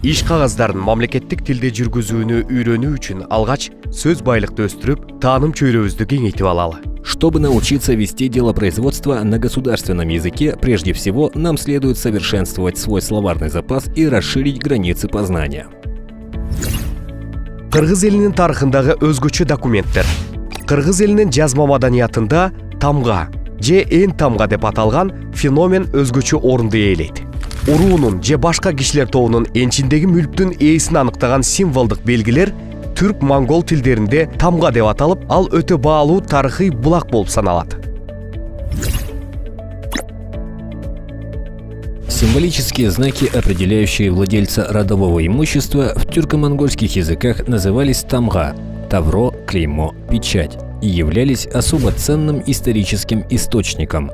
Иш кагаздарын мамлекеттик тилде жүргүзүүнү үйрөнүү үчүн алгач сөз байлыкты өстүрүп, тааным чөйрөбүздү кеңейтип алалы. Чтобы научиться вести делопроизводство на государственном языке, прежде всего нам следует совершенствовать свой словарный запас и расширить границы познания. Кыргыз элинин тарыхындагы өзгөчө документтер. Кыргыз элинин жазма маданиятында тамга же эн тамга деп аталган феномен өзгөчө орунду ээлейт. Уруунун же башка кишилер тобунун энчиндеги мүлктүн ээсин аныктаган символдук белгилер түрк-монгол тилдеринде тамга деп аталып, ал өтө баалуу тарыхый булак болуп саналат. Символические знаки, определяющие владельца родового имущества, в тюрко-монгольских языках назывались тамга, тавро, клеймо, печать и являлись особо ценным историческим источником.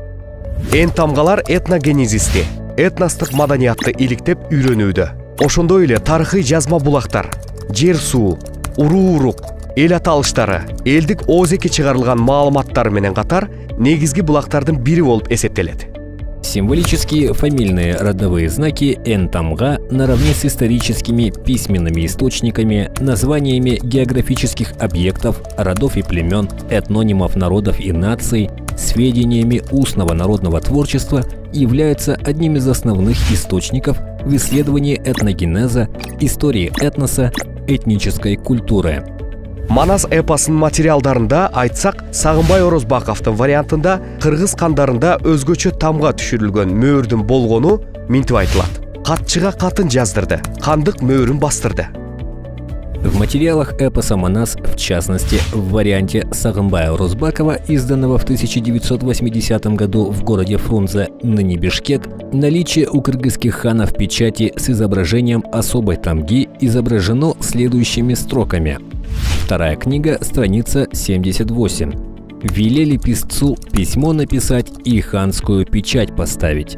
Эн тамгалар этногенезисти, этностук маданиятты иликтеп үйрөнүүдө. Ошондой эле тарыхый жазма булактар, жер суу, уруу-урук, эл аталыштары, элдик оозеке чыгарылган маалыматтар менен катар негизги булактардын бири болуп эсептелет. Символические фамильные родовые знаки Эн-тамга наравне с историческими письменными источниками, названиями географических объектов, родов и племен, этнонимов народов и наций, сведениями устного народного творчества являются одним из основных источников в исследовании этногенеза, истории этноса, этнической культуры. Манас эпосунун материалдарында айтсак, Сагынбай Орозбаковдун вариантында кыргыз кандарында өзгөчө тамга түшүрүлгөн мөөрдүн болгону минтип айтылат. Катчыга катын жаздырды, кандык мөөрүн бастырды. В материалах эпоса Манас, в частности, в варианте Сагынбая Орозбакова, изданного в 1980 году в городе Фрунзе, ныне Бишкек, наличие у кыргызских ханов печати с изображением особой тамги изображено следующими строками. Вторая книга, страница 78. Велели писцу письмо написать и ханскую печать поставить.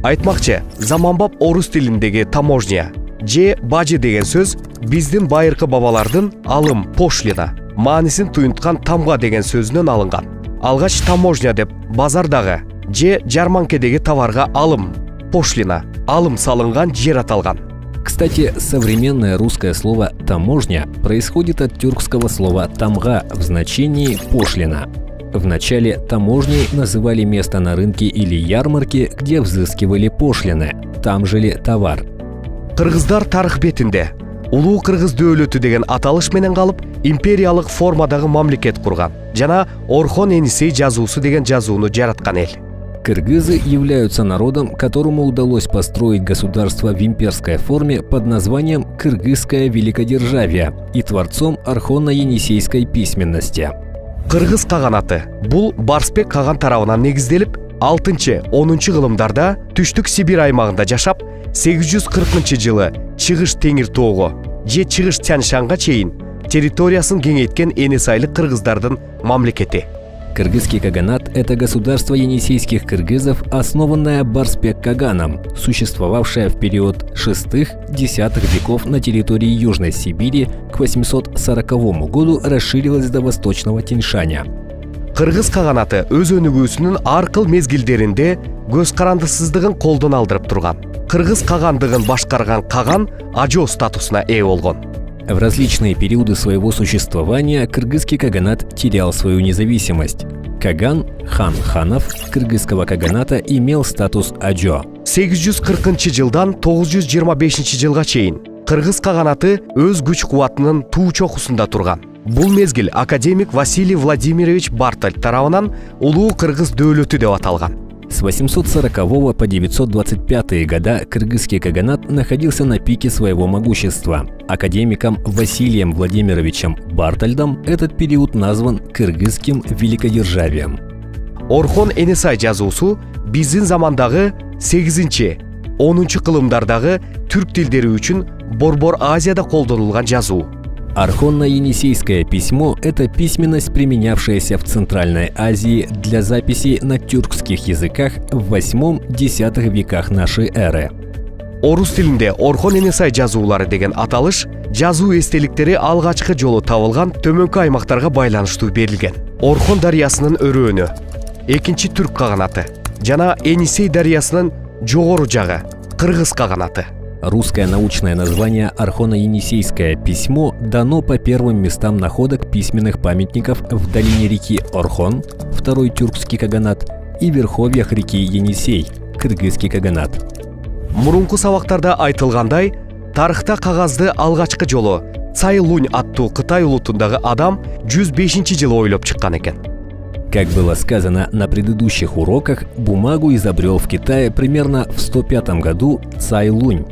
Айтмакчы, заманбап орус тилиндеги таможня же бажы деген сөз биздин байыркы бабалардын алым, пошлина маанисин туюнткан тамга деген сөзүнөн алынган. Алгач таможня деп базардагы же жарманкедеги товарга алым, пошлина, алым салынган жер аталган. Кстати, современное русское слово «таможня» происходит от тюркского слова «тамга» в значении «пошлина». Вначале таможней называли место на рынке или ярмарке, где взыскивали пошлины, там жили товар. Кыргыздар тарых бетинде улуу кыргыз дөөлөтү деген аталыш менен калып, империялык формадагы мамлекет курган жана Орхон Енисей жазуусу деген жазууну жараткан эл. Кыргызы являются народом, которому удалось построить государство в имперской форме под названием Кыргызское великодержавие и творцом архонно-енисейской письменности. Кыргыз каганаты бул Барсбек каган тарабынан негизделип, 6-10 кылымдарда Түштүк Сибирь аймагында жашап, 840 жылы Чыгыш Теңир тоого же Чыгыш Тянь-Шанга чейин территориясын кеңейткен энесайлык кыргыздардын мамлекети. Кыргызский каганат – это государство енисейских кыргызов, основанное Барсбек Каганом, существовавшее в период 6-10 веков на территории Южной Сибири, к 840 году расширилось до Восточного Тянь-Шаня. Кыргыз каганаты өз өнүгүүсүнүн ар кыл мезгилдеринде көз карандысыздыгын колдон алдырып турган. Кыргыз кагандыгын башкарган каган ажо статусуна ээ болгон. В различные периоды своего существования кыргызский каганат терял свою независимость. Каган, хан ханов кыргызского каганата имел статус аджо. 840 жылдан 925 жылга чейин кыргыз каганаты өз күч кубатынын туу чокусунда турган. Бул мезгил академик Василий Владимирович Бартоль тарабынан улуу кыргыз дөөлөтү деп аталган. С 840 по 925 года кыргызский каганат находился на пике своего могущества. Академиком Василием Владимировичем Бартольдом этот период назван Кыргызским великодержавием. Орхон Енисей жазуусу биздин замандагы 8-10 кылымдардагы түрк тилдери үчүн Борбор Азияда колдонулган жазуу. Архонно-енисейское письмо – это письменность, применявшаяся в Центральной Азии для записи на тюркских языках в 8-10 веках нашей эры. Орус тилинде Орхон Енисей жазуулары деген аталыш жазуу эстеликтери алгачкы жолу табылган төмөнкү аймактарга байланыштуу берилген. Орхон дарыясынын өрөөнү, экинчи түрк каганаты жана Енисей дарыясынын жогору жагы кыргыз каганаты. Русское научное название Орхоно-Енисейское письмо дано по первым местам находок письменных памятников в долине реки Орхон, второй тюркский каганат, и верховьях реки Енисей, кыргызский каганат. Мурунку сабактарда айтылгандай, тарыхта кагазды алгачкы жолу Цай Лунь аттуу Кытай улутундагы адам 105-жылы ойлоп чыккан экен. Как было сказано на предыдущих уроках, бумагу изобрел в Китае примерно в 105 году Цай Лунь.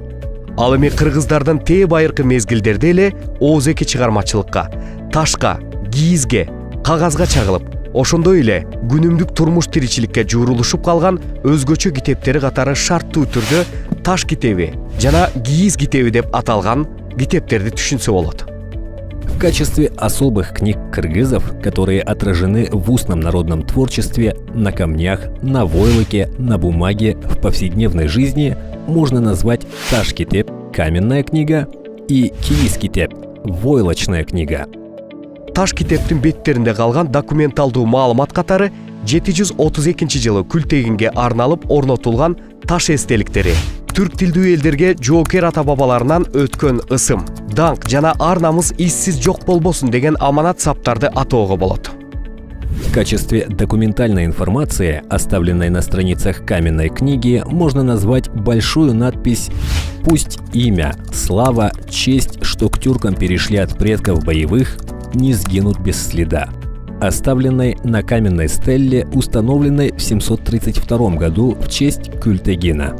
Ал эми кыргыздардын тээ байыркы мезгилдерде эле оозеки чыгармачылыкка, ташка, кийизге, кагазга чагылып, ошондой эле күнүмдүк турмуш тиричиликке жуурулушуп калган өзгөчө китептери катары шарттуу түрдө таш китеби жана кийиз китеби деп аталган китептерди түшүнсө болот. В качестве особых книг кыргызов, которые отражены в устном народном творчестве, на камнях, на войлоке, на бумаге, в повседневной жизни, можно назвать Таш-китеп – каменная книга и Кийиз-китеп – войлочная книга. Таш китептин беттеринде калган документалдуу маалымат катары 732-жылы Күлтегинге арналып орнотулган таш эстеликтери, түрк тилдүү элдерге жоокер ата-бабаларынан өткөн ысым, даңк жана ар намыс иссиз жок болбосун деген аманат саптарды атоого болот. В качестве документальной информации, оставленной на страницах каменной книги, можно назвать большую надпись «Пусть имя, слава, честь, что к тюркам перешли от предков боевых, не сгинут без следа», оставленной на каменной стелле, установленной в 732 году в честь Күлтегина.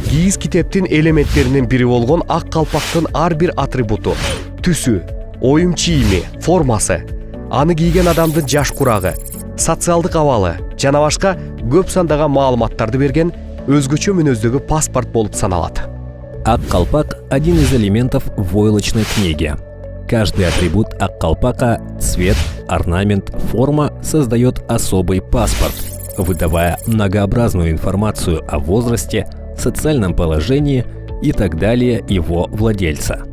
Кийиз китептин элементтеринин бири болгон ак калпактын ар бир атрибуту, түсү, оюм чийими, формасы, аны кийген адамдын жаш курагы, социалдык абалы жана башка көп сандаган маалыматтарды берген өзгөчө мүнөздөгү паспорт болуп саналат. Ак калпак – один из элементов войлочной книги. Каждый атрибут ак калпака – цвет, орнамент, форма – создает особый паспорт, выдавая многообразную информацию о возрасте, социальном положении и так далее его владельца.